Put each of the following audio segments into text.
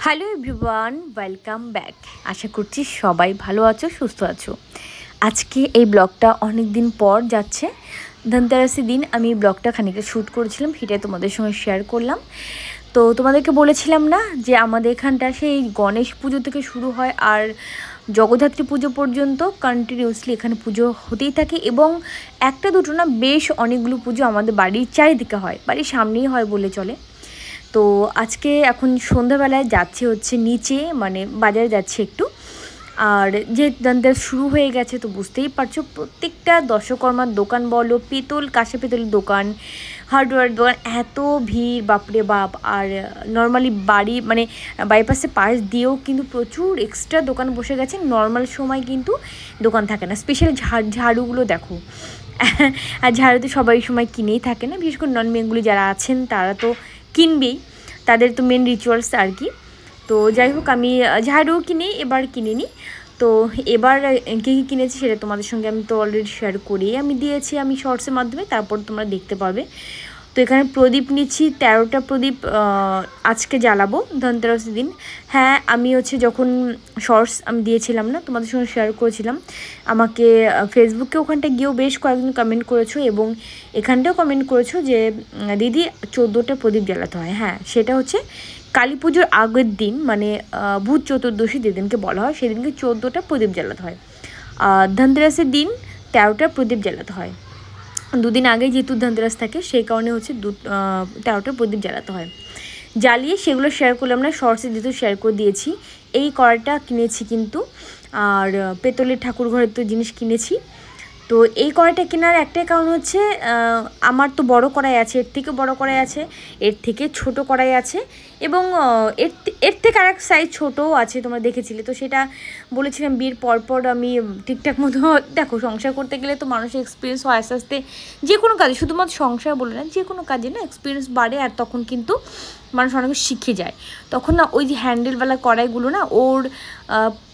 Hello everyone, welcome back. আশা করছি সবাই ভালো আছো, সুস্থ আছো। আজকে এই ব্লগটা অনেক দিন পর যাচ্ছে। ধনতেরাসের দিন আমি ব্লগটা খানিকটা শ্যুট করেছিলাম, সেটাই তোমাদের সঙ্গে শেয়ার করলাম। তো তোমাদেরকে বলেছিলাম না যে আমাদের এখানটা সেই গণেশ পুজো থেকে শুরু হয় আর জগদ্ধাত্রী পুজো পর্যন্ত কন্টিনিউসলি এখানে পুজো হতেই থাকে, এবং একটা দুটো না, বেশ অনেকগুলো পুজো আমাদের বাড়ির চারিদিকে হয়, বাড়ির সামনেই হয় বলে চলে। তো আজকে এখন সন্ধ্যাবেলায় যাচ্ছি হচ্ছে নিচে, মানে বাজারে যাচ্ছি একটু। আর যে ধনতেরাস শুরু হয়ে গেছে তো বুঝতেই পারছো, প্রত্যেকটা দশকর্মার দোকান বলো, পিতল কাঁসা পিতলের দোকান, হার্ডওয়্যার দোকান, এত ভিড় বাপরে বাপ। আর নর্মালি বাড়ি মানে বাইপাসে পাশ দিয়েও কিন্তু প্রচুর এক্সট্রা দোকান বসে গেছে। নর্মাল সময় কিন্তু দোকান থাকে না। স্পেশাল ঝাড়ুগুলো দেখো, আর ঝাড়ু তো সবাই সময় কিনেই থাকে না, বিশেষ করে নন বেঙ্গলি যারা আছেন তারা তো কিনবেই, তাদের তো মেন রিচুয়ালস আর কি। তো যাই হোক, আমি ঝাড়ু কিনে এবার কিনিনি। তো এবার কী কী কিনেছি সেটা তোমাদের সঙ্গে আমি তো অলরেডি শেয়ার করেই আমি দিয়েছি, আমি শর্টসের মাধ্যমে, তারপর তোমরা দেখতে পাবে। তো এখানে প্রদীপ নিচ্ছি, 13টা প্রদীপ আজকে জ্বালাবো ধনতেরাসের দিন। হ্যাঁ, আমি হচ্ছে যখন শর্টস আমি দিয়েছিলাম না, তোমাদের সঙ্গে শেয়ার করেছিলাম, আমাকে ফেসবুকে ওখানটা গিয়েও বেশ কয়েকজন কমেন্ট করেছো, এবং এখানটাও কমেন্ট করেছো যে দিদি 14টা প্রদীপ জ্বালাতে হয়। হ্যাঁ, সেটা হচ্ছে কালী পুজোর আগের দিন, মানে ভূত চতুর্দশী যেদিনকে বলা হয় সেদিনকে 14টা প্রদীপ জ্বালাতে হয়। ধনতেরাসের দিন 13টা প্রদীপ জ্বালাতে হয়। দুদিন আগে যেহেতু ধনতেরাস থাকে, সেই কারণে হচ্ছে 13টা প্রদীপ জ্বালাতে হয়। জ্বালিয়ে সেগুলো শেয়ার করলাম না, শর্টসে যেহেতু শেয়ার করে দিয়েছি। এই কড়াইটা কিনেছি কিন্তু, আর পেতলের ঠাকুর ঘরের তো জিনিস কিনেছি। তো এই কড়াইটা কেনার একটাই কারণ হচ্ছে, আমার তো বড় কড়াই আছে, এর থেকে বড় কড়াই আছে, এর থেকে ছোট কড়াই আছে, এবং এর থেকে আরেক সাইজ ছোটও আছে, তোমরা দেখেছিলে। তো সেটা বলেছিলাম বিয়ের পরপর আমি ঠিকঠাক মতো, দেখো সংসার করতে গেলে তো মানুষের এক্সপিরিয়েন্স হয় আস্তে আস্তে, যে কোনো কাজে, শুধুমাত্র সংসার বলে না, যে কোনো কাজে না এক্সপিরিয়েন্স বাড়ে, আর তখন কিন্তু মানুষ অনেক শিখে যায়। তখন না ওই যে হ্যান্ডেলওয়ালা কড়াইগুলো না, ওর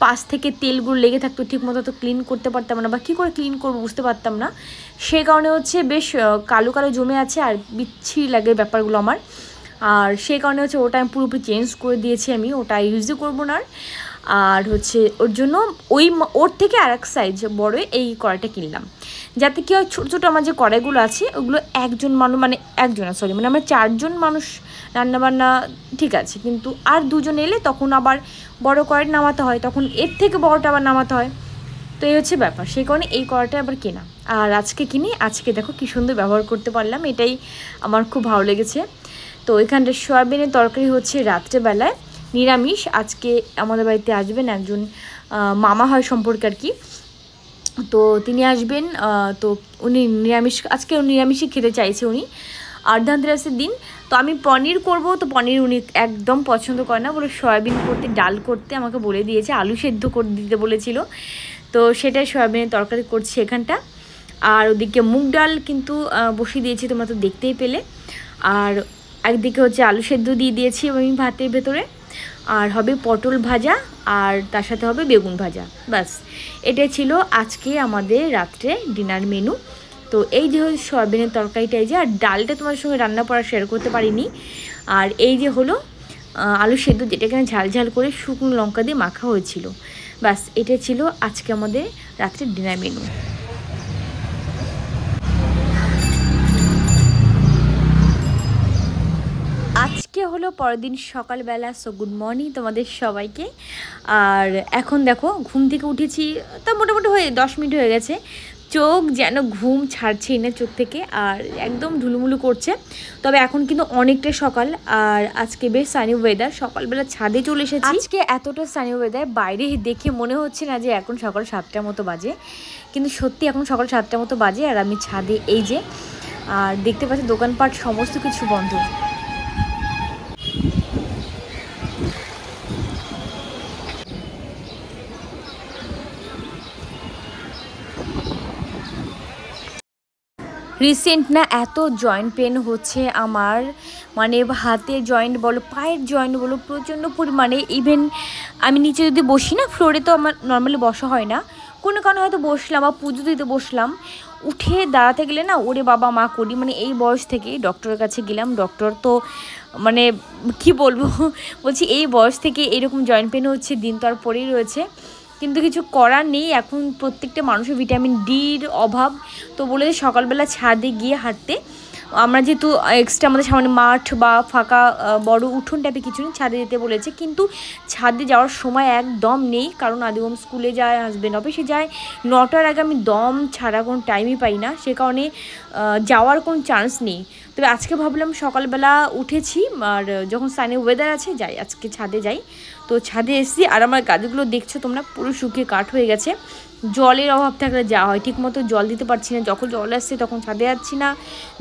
পাশ থেকে তেলগুলো লেগে থাকতো, ঠিক মতো তো ক্লিন করতে পারতাম না, বা কী করে ক্লিন করবো বুঝতে পারতাম না। সেই কারণে হচ্ছে বেশ কালো কালো জমে আছে, আর বিচ্ছিরি লাগে ব্যাপারগুলো আমার। আর সেই কারণে হচ্ছে ওটা আমি পুরোপুরি চেঞ্জ করে দিয়েছি, আমি ওটা ইউজই করবো না। আর হচ্ছে ওর জন্য ওর থেকে আর এক সাইজ বড় এই কড়াইটা কিনলাম, যাতে কি হয়, ছোটো ছোটো আমার যে কড়াইগুলো আছে ওগুলো একজন মানুষ, মানে আমরা 4জন মানুষ রান্নাবান্না ঠিক আছে, কিন্তু আর 2জন এলে তখন আবার বড় কড়াই নামাতে হয়, তখন এর থেকে বড়টা আবার নামাতে হয়। তো এই হচ্ছে ব্যাপার, সেই কারণে এই কড়াইটা আবার কেনা। আর আজকে কিনি, আজকে দেখো কী সুন্দর ব্যবহার করতে পারলাম, এটাই আমার খুব ভালো লেগেছে। তো এখানটা সয়াবিনের তরকারি হচ্ছে রাত্রেবেলায়, নিরামিষ। আজকে আমাদের বাড়িতে আসবেন একজন মামা হয় সম্পর্কে আর কি, তো তিনি আসবেন। তো উনি নিরামিষ, আজকে নিরামিষই খেতে চাইছে উনি। আর ধনতেরাসের দিন তো আমি পনির করব, তো পনির উনি একদম পছন্দ করে না, বলে সয়াবিন করতে, ডাল করতে আমাকে বলে দিয়েছে, আলু সেদ্ধ করে দিতে বলেছিল। তো সেটাই সয়াবিনের তরকারি করছি এখানটা। আর ওদিকে মুগ ডাল কিন্তু বসিয়ে দিয়েছি, তোমরা তো দেখতেই পেলে। আর একদিকে হচ্ছে আলু সেদ্ধ দিয়ে দিয়েছি আমি ভাতের ভেতরে, আর হবে পটল ভাজা, আর তার সাথে হবে বেগুন ভাজা। ব্যাস, এটাই ছিল আজকে আমাদের রাত্রে ডিনার মেনু। তো এই যে সয়াবিনের তরকারিটাই যে, আর ডালটা তোমাদের সঙ্গে রান্না করা শেয়ার করতে পারিনি। আর এই যে হলো আলু সেদ্ধ, যেটাকে ঝাল ঝাল করে শুকনো লঙ্কা দিয়ে মাখা হয়েছিল। ব্যাস, এটাই ছিল আজকে আমাদের রাত্রের ডিনার মেনু। আজকে হলো পরের দিন সকালবেলা, সো গুড মর্নিং তোমাদের সবাইকে। আর এখন দেখো ঘুম থেকে উঠেছি, তা মোটামুটি 10 মিনিট হয়ে গেছে, চোখ যেন ঘুম ছাড়ছেই না চোখ থেকে, আর একদম ঢুলুমুলু করছে। তবে এখন কিন্তু অনেকটাই সকাল, আর আজকে বেশ সানি ওয়েদার। সকালবেলা ছাদে চলে এসেছি, আজকে এতটা সানি ওয়েদার, বাইরে দেখে মনে হচ্ছে না যে এখন সকাল 7টার মতো বাজে, কিন্তু সত্যি এখন সকাল 7টার মতো বাজে। আর আমি ছাদে, এই যে, আর দেখতে পাচ্ছি দোকানপাট সমস্ত কিছু বন্ধ। রিসেন্ট না এত জয়েন্ট পেন হচ্ছে আমার, মানে হাতের জয়েন্ট বলো, পায়ের জয়েন্ট বলো, প্রচণ্ড পরিমাণে। ইভেন আমি নিচে যদি বসি না, ফ্লোরে তো আমার নর্মালি বসা হয় না, কোনো কারণে হয়তো বসলাম বা পুজো দিতে বসলাম, উঠে দাঁড়াতে গেলে না ওরে বাবা মা করি, মানে এই বয়স থেকে ডক্টরের কাছে গেলাম। ডক্টর তো মানে কি বলবো বলছি এই বয়স থেকে এরকম জয়েন্ট পেন হচ্ছে, দিন তো আর পরেই রয়েছে, কিন্তু কিছু করার নেই। এখন প্রত্যেকটা মানুষের ভিটামিন ডির অভাব, তো বলে সকালবেলা ছাদে গিয়ে হাঁটতে। আমরা যেহেতু এক্সট্রা আমাদের সামনে মাঠ বা ফাঁকা বড় উঠোন টাইপের কিছু নেই, ছাদে যেতে বলেছে, কিন্তু ছাদে যাওয়ার সময় একদম নেই, কারণ আদিগম স্কুলে যায়, হাজব্যান্ড অফিসে যায়, 9টার আগে আমি দম ছাড়া কোনো টাইমই পাই না, সে কারণে যাওয়ার কোনো চান্স নেই। তবে আজকে ভাবলাম সকালবেলা উঠেছি আর যখন সানি ওয়েদার আছে যাই, আজকে ছাদে যাই। তো ছাদে এসেছি আর আমার গাছগুলো দেখছো তোমরা পুরো শুকিয়ে কাঠ হয়ে গেছে। জলের অভাব থাকলে যা হয়, ঠিক মতো জল দিতে পারছি না, যখন জল আসছে তখন ছাদে যাচ্ছি না,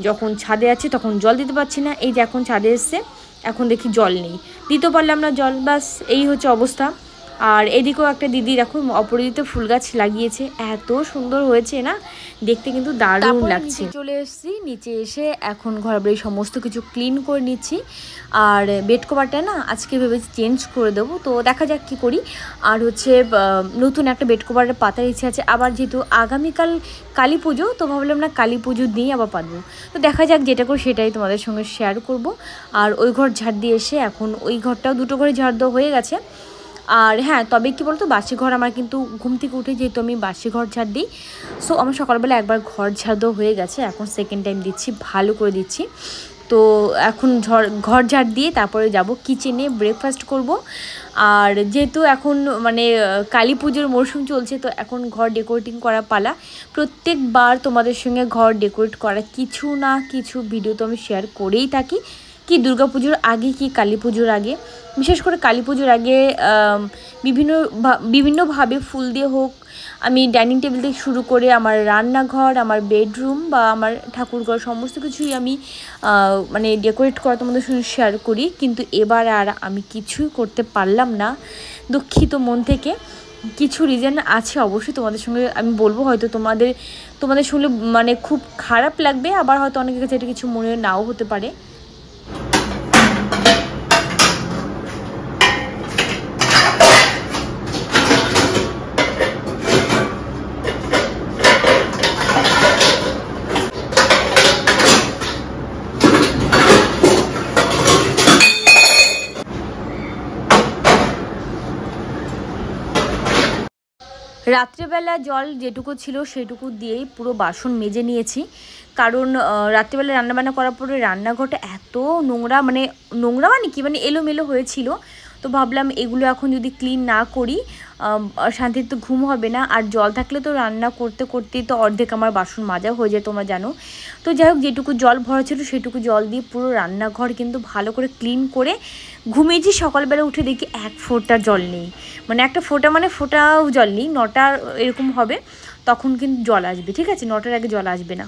যখন ছাদে আছে তখন জল দিতে পারছি না। এই যে এখন ছাদে এসছে, এখন দেখি জল নেই, দিতে পারলাম না জল, বাস এই হচ্ছে অবস্থা। আর এদিকেও একটা দিদি দেখো অপরাজিত ফুল গাছ লাগিয়েছে, এত সুন্দর হয়েছে না দেখতে, কিন্তু দারুণ লাগছে। চলে এসেছি নিচে, এসে এখন ঘর বাড়ি সমস্ত কিছু ক্লিন করে নিচ্ছি। আর বেড কভারটা না আজকে ভেবেছি চেঞ্জ করে দেবো, তো দেখা যাক কী করি। আর হচ্ছে নতুন একটা বেড কভারের পাতার ইচ্ছে আছে, আবার যেহেতু আগামীকাল কালী পুজো, তো ভাবলাম না কালী পুজো দিয়েই আবার পাতবো, তো দেখা যাক যেটা করে সেটাই তোমাদের সঙ্গে শেয়ার করব। আর ওই ঘর ঝাড় দিয়ে এসে এখন ওই ঘরটাও, দুটো ঘরে ঝাড় দেওয়া হয়ে গেছে। আর হ্যাঁ, তবে কি বলতো, বাসি ঘর আমার কিন্তু ঘুম থেকে উঠে যেহেতু আমি বাসি ঘর ঝাড় দিই, সো আমার সকালবেলা একবার ঘর ঝাড় দেওয়া হয়ে গেছে, এখন সেকেন্ড টাইম দিচ্ছি, ভালো করে দিচ্ছি। তো এখন ঘর ঝাড় দিয়ে তারপরে যাব কিচেনে, ব্রেকফাস্ট করব। আর যেহেতু এখন মানে কালী পুজোর মরশুম চলছে, তো এখন ঘর ডেকোরেটিং করা পালা। প্রত্যেকবার তোমাদের সঙ্গে ঘর ডেকোরেট করা কিছু না কিছু ভিডিও তো আমি শেয়ার করেই থাকি, কি দুর্গাপুজোর আগে কি কালী পুজোর আগে, বিশেষ করে কালী পুজোর আগে বিভিন্নভাবে ফুল দিয়ে হোক, আমি ডাইনিং টেবিল থেকে শুরু করে আমার রান্নাঘর, আমার বেডরুম বা আমার ঠাকুরঘর সমস্ত কিছুই আমি মানে ডেকোরেট করা তোমাদের সঙ্গে শেয়ার করি। কিন্তু এবার আর আমি কিছুই করতে পারলাম না, দুঃখিত মন থেকে। কিছু রিজন আছে অবশ্যই, তোমাদের সঙ্গে আমি বলবো, হয়তো তোমাদের শুনলে মানে খুব খারাপ লাগবে, আবার হয়তো অনেকের কাছে এটা কিছু মনে নাও হতে পারে। রাত্রেবেলা জল যেটুকু ছিল সেটুকু দিয়েই পুরো বাসন মেজে নিয়েছি, কারণ রাত্রেবেলা রান্নাবান্না করার পরে রান্নাঘরটা এত নোংরা, মানে কি মানে এলোমেলো হয়েছিল। তো ভাবলাম এগুলো এখন যদি ক্লিন না করি শান্তির তো ঘুম হবে না, আর জল থাকলে তো রান্না করতে করতেই তো অর্ধেক আমার বাসন মাজা হয়ে যায়, তোমরা জানো। তো যাই হোক, যেটুকু জল ভরা ছিল সেটুকু জল দিয়ে পুরো রান্নাঘর কিন্তু ভালো করে ক্লিন করে ঘুমিয়েছি। সকালবেলা উঠে দেখি এক ফোঁটা জল নেই, মানে একটা ফোঁটা মানে ফোঁটাও জল নেই। 9টা এরকম হবে তখন কিন্তু জল আসবে, ঠিক আছে, 9টার আগে জল আসবে না,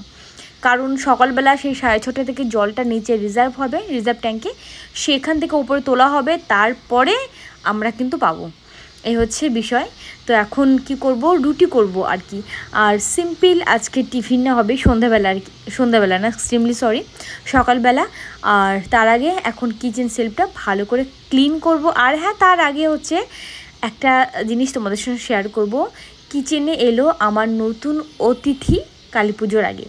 কারণ সকালবেলা সেই 6:30 থেকে জলটা নিচে রিজার্ভ হবে, রিজার্ভ ট্যাঙ্কে, সেখান থেকে উপরে তোলা হবে, তারপরে আমরা কিন্তু পাবো, এই হচ্ছে বিষয়। তো এখন কি করব, রুটি করব আর কি, আর সিম্পল আজকে টিফিন না হবে সন্ধ্যাবেলা, আর কি সন্ধ্যাবেলা না, এক্সট্রিমলি সরি, সকালবেলা। আর তার আগে এখন কিচেন সেলফটা ভালো করে ক্লিন করব। আর হ্যাঁ, তার আগে হচ্ছে একটা জিনিস তোমাদের সঙ্গে শেয়ার করব, কিচেনে এলো আমার নতুন অতিথি কালী পুজোর আগে,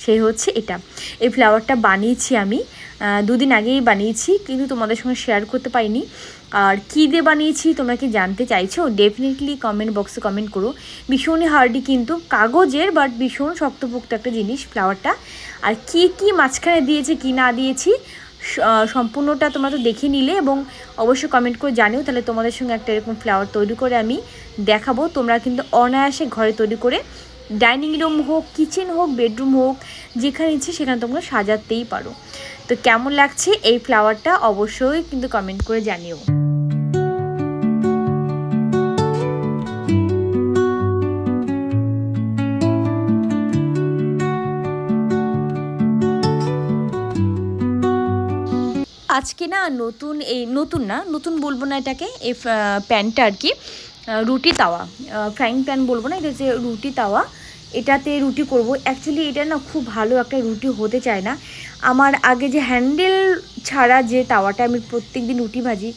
সেই হচ্ছে এটা। এই ফ্লাওয়ারটা বানিয়েছি আমি 2 দিন আগেই বানিয়েছি, কিন্তু তোমাদের সঙ্গে শেয়ার করতে পারিনি। আর কী দিয়ে বানিয়েছি তোমরা কি জানতে চাইছো, ডেফিনেটলি কমেন্ট বক্সে কমেন্ট করো। ভীষণই হার্ডি, কিন্তু কাগজের, বাট ভীষণ শক্তপোক্ত একটা জিনিস ফ্লাওয়ারটা। আর কি কি মাঝখানে দিয়েছি কি না দিয়েছি সম্পূর্ণটা তোমরা তো দেখে নিলে, এবং অবশ্যই কমেন্ট করে জানিও, তাহলে তোমাদের সঙ্গে একটা এরকম ফ্লাওয়ার তৈরি করে আমি দেখাবো। তোমরা কিন্তু অনায়াসে ঘরে তৈরি করে ডাইনিং রুম হোক, কিচেন হোক, বেডরুম হোক, যেখানে ইচ্ছে সেখানে তোমরা সাজাতেই পারো। তো কেমন লাগছে এই ফ্লাওয়ারটা অবশ্যই কিন্তু কমেন্ট করে জানিও। আজকে না নতুন বলবো না এটাকে, এই প্যানটা আর কি, রুটি তাওয়া, ফ্রাইং প্যান বলবো না, এটা হচ্ছে রুটি তাওয়া, এটাতে রুটি করব। অ্যাকচুয়ালি এটা না খুব ভালো একটা রুটি হতে চায় না। আমার আগে যে হ্যান্ডেল ছাড়া যে তাওয়াটা আমি প্রত্যেক দিন রুটি ভাজি,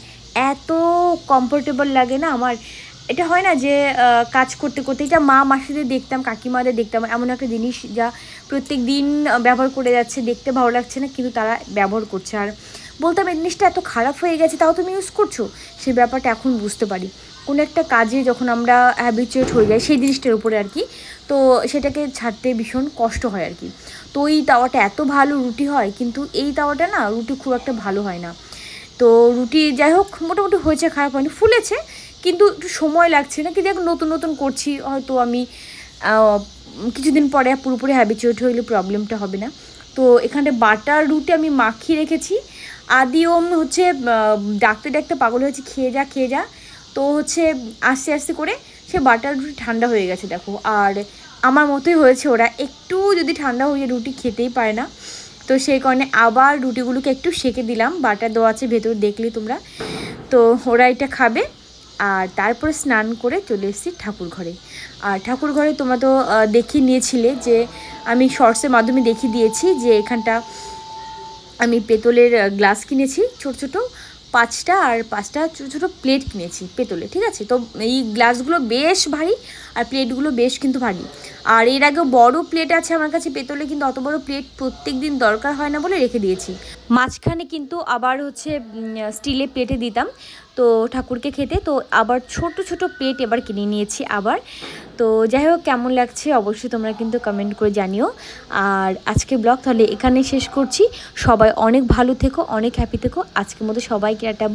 এত কমফোর্টেবল লাগে না আমার, এটা হয় না যে কাজ করতে করতে, এটা মাসিদের দেখতাম, কাকিমাদের দেখতাম, এমন একটা জিনিস যা প্রত্যেক দিন ব্যবহার করে যাচ্ছে, দেখতে ভালো লাগছে না কিন্তু তারা ব্যবহার করছে। আর বলতাম এই জিনিসটা এত খারাপ হয়ে গেছে তাও তুমি ইউজ করছো, সেই ব্যাপারটা এখন বুঝতে পারি। কোনো একটা কাজে যখন আমরা হ্যাবিচুয়েট হয়ে যাই সেই জিনিসটার উপরে আর কি, তো সেটাকে ছাড়তে ভীষণ কষ্ট হয় আর কি। তো এই তাওয়াটা এত ভালো রুটি হয়, কিন্তু এই তাওয়াটা না রুটি খুব একটা ভালো হয় না। তো রুটি যাই হোক মোটামুটি হয়েছে, খারাপ হয়নি, ফুলেছে কিন্তু একটু সময় লাগছে না, কি দেখো নতুন নতুন করছি, হয়তো আমি কিছুদিন পরে পুরোপুরি হ্যাবিচুয়েট হইলে প্রবলেমটা হবে না। তো এখানে বাটার রুটি আমি মাখিয়ে রেখেছি। আদিও হচ্ছে ডাকতে ডাকতে পাগল হয়েছে, খেয়ে যা খেয়ে যা। তো হচ্ছে আস্তে আস্তে করে সে বাটার রুটি ঠান্ডা হয়ে গেছে দেখো। আর আমার মতোই হয়েছে, ওরা একটু যদি ঠান্ডা হয়ে রুটি খেতেই পারে না, তো সেই কারণে আবার রুটিগুলোকে একটু সেঁকে দিলাম, বাটার দেওয়া আছে ভেতর দেখলে তোমরা। তো ওরা এটা খাবে। আর তারপরে স্নান করে চলে এসেছি ঠাকুর ঘরে। আর ঠাকুর ঘরে তোমরা তো দেখিয়ে নিয়েছিলে যে আমি শর্টসের মাধ্যমে দেখিয়ে দিয়েছি যে এখানটা আমি পেতলের গ্লাস কিনেছি ছোট ছোট 5টা, আর 5টা ছোটো ছোটো প্লেট কিনেছি পেতলে, ঠিক আছে। তো এই গ্লাসগুলো বেশ ভারী আর প্লেটগুলো বেশ কিন্তু ভারী। আর এর আগেও বড় প্লেট আছে আমার কাছে পেতলে, কিন্তু অত বড় প্লেট প্রত্যেক দিন দরকার হয় না বলে রেখে দিয়েছি। মাঝখানে কিন্তু আবার হচ্ছে স্টিলের প্লেটে দিতাম তো ঠাকুরকে খেতে, তো আবার ছোট ছোট প্লেট এবার কিনে নিয়েছি আবার। তো যাই হোক, কেমন লাগছে অবশ্যই তোমরা কিন্তু কমেন্ট করে জানিও। আর আজকে ব্লগ তাহলে এখানেই শেষ করছি। সবাই অনেক ভালো থেকো, অনেক হ্যাপি থেকো। আজকের মতো সবাইকে একটা